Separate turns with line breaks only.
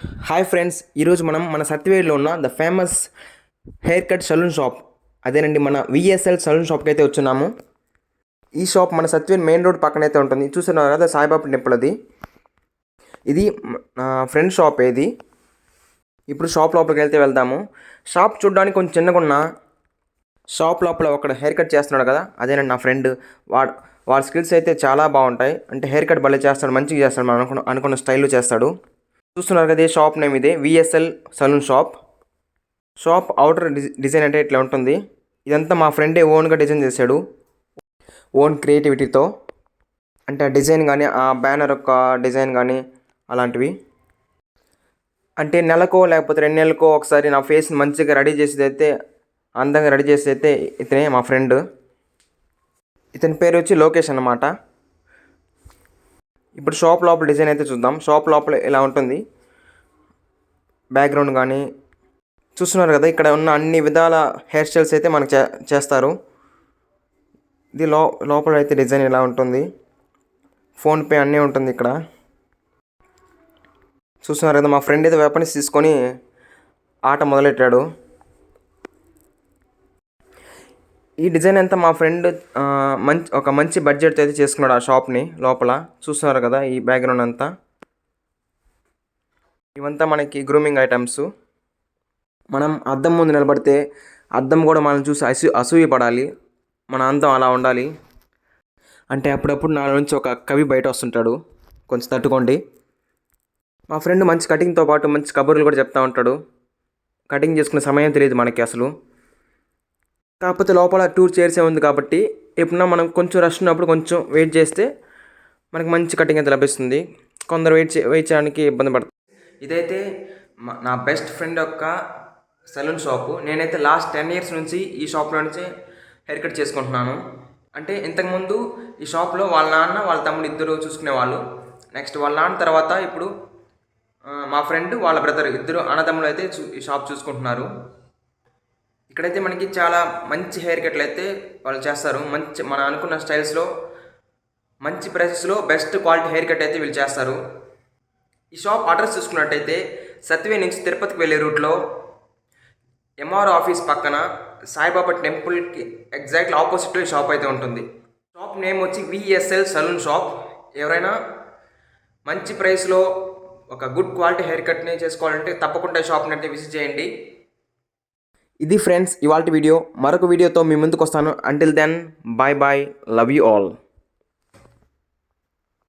Hi friends, ఈరోజు మనం మన సత్యవేడ్లో ఉన్న the famous hair cut salon shop, అదేనండి మన విఎస్ఎల్ సలూన్ షాప్కి అయితే వచ్చున్నాము. ఈ షాప్ మన సత్యవేడ్ మెయిన్ రోడ్ పక్కనైతే ఉంటుంది. చూస్తున్నారు కదా సాయిబాబా టెంపుల్ అది. ఇది ఫ్రెండ్ షాప్. ఇది ఇప్పుడు షాప్ లోపలికి వెళ్దాము. షాప్ చూడడానికి కొంచెం చిన్నగా ఉన్న షాప్ లోపల ఒక హెయిర్ కట్ చేస్తున్నాడు కదా, అదేనండి నా ఫ్రెండ్. వాడి స్కిల్స్ అయితే చాలా బాగుంటాయి. అంటే హెయిర్ కట్ భలే చేస్తాడు, మంచిగా చేస్తాడు, మనం అనుకున్న స్టైల్లో చేస్తాడు. చూస్తున్నారు కదా, షాప్ నేమ్ ఇదే VSL salon shop. Shop outer design అంటే ఇట్లా ఉంటుంది. ఇదంతా మా ఫ్రెండే ఓన్గా డిజైన్ చేశాడు, ఓన్ క్రియేటివిటీతో. అంటే డిజైన్ కానీ ఆ బ్యానర్ యొక్క డిజైన్ కానీ అలాంటివి. అంటే నెలకో లేకపోతే 2 నెలలకో ఒకసారి నా ఫేస్ని మంచిగా రెడీ చేసేది అయితే, అందంగా రెడీ చేసేది అయితే ఇతనే మా ఫ్రెండ్. ఇతని పేరు వచ్చి లోకేష్ అన్నమాట. ఇప్పుడు షాప్ లోపల డిజైన్ అయితే చూద్దాం. షాప్ లోపల ఇలా ఉంటుంది బ్యాక్గ్రౌండ్ కానీ. చూస్తున్నారు కదా, ఇక్కడ ఉన్న అన్ని విధాల హెయిర్ స్టైల్స్ అయితే మనకు చేస్తారు. ఇది లోపల అయితే డిజైన్ ఇలా ఉంటుంది. ఫోన్పే అన్నీ ఉంటుంది ఇక్కడ. చూస్తున్నారు కదా, మా ఫ్రెండ్ అయితే వెపన్స్ తీసుకొని ఆట మొదలెట్టాడు. ఈ డిజైన్ అంతా మా ఫ్రెండ్ ఒక మంచి బడ్జెట్తో అయితే చేసుకున్నాడు ఆ షాప్ని లోపల. చూస్తున్నారు కదా ఈ బ్యాక్గ్రౌండ్ అంతా. ఇవంతా మనకి గ్రూమింగ్ ఐటమ్స్. మనం అద్దం ముందు నిలబడితే అద్దం కూడా మనం చూసి అసూయ పడాలి. మన అందం అలా ఉండాలి. అంటే అప్పుడప్పుడు నా నుంచి ఒక కవి బయట వస్తుంటాడు, కొంచెం తట్టుకోండి. మా ఫ్రెండ్ మంచి కటింగ్తో పాటు మంచి కబుర్లు కూడా చెప్తూ ఉంటాడు. కటింగ్ చేసుకునే సమయం తెలియదు మనకి అసలు. కాకపోతే లోపల 2 చైర్సే ఉంది కాబట్టి ఎప్పుడన్నా మనం కొంచెం రష్ ఉన్నప్పుడు కొంచెం వెయిట్ చేస్తే మనకి మంచి కటింగ్ అయితే లభిస్తుంది. కొందరు వెయిట్ చేయడానికి ఇబ్బంది పడతారు. ఇదైతే నా బెస్ట్ ఫ్రెండ్ యొక్క సెలూన్ షాపు. నేనైతే లాస్ట్ 10 years నుంచి ఈ షాప్లో నుంచి హెయిర్ కట్ చేసుకుంటున్నాను. అంటే ఇంతకుముందు ఈ షాప్లో వాళ్ళ నాన్న వాళ్ళ తమ్ముడు ఇద్దరు చూసుకునేవాళ్ళు. నెక్స్ట్ వాళ్ళ నాన్న తర్వాత ఇప్పుడు మా ఫ్రెండ్ వాళ్ళ బ్రదర్ ఇద్దరు అన్నదమ్ములు అయితే ఈ షాప్ చూసుకుంటున్నారు. ఇక్కడైతే మనకి చాలా మంచి హెయిర్ కట్లు అయితే వాళ్ళు చేస్తారు. మంచి మన అనుకున్న స్టైల్స్లో మంచి ప్రైసెస్లో బెస్ట్ క్వాలిటీ హెయిర్ కట్ అయితే వీళ్ళు చేస్తారు. ఈ షాప్ అడ్రస్ చూసుకున్నట్టయితే సత్యవేడ్ నుంచి తిరుపతికి వెళ్ళే రూట్లో ఎంఆర్ ఆఫీస్ పక్కన సాయిబాబా టెంపుల్కి ఎగ్జాక్ట్లీ ఆపోజిట్లో ఈ షాప్ అయితే ఉంటుంది. షాప్ నేమ్ వచ్చి విఎస్ఎల్ సలూన్ షాప్. ఎవరైనా మంచి ప్రైస్లో ఒక గుడ్ క్వాలిటీ హెయిర్ కట్ని చేసుకోవాలంటే తప్పకుండా ఈ షాప్ని అయితే విజిట్ చేయండి. ఇది ఫ్రెండ్స్ ఇవాల్టి వీడియో. మరొక వీడియోతో మీ ముందుకు వస్తాను. Until then, bye bye, love you all.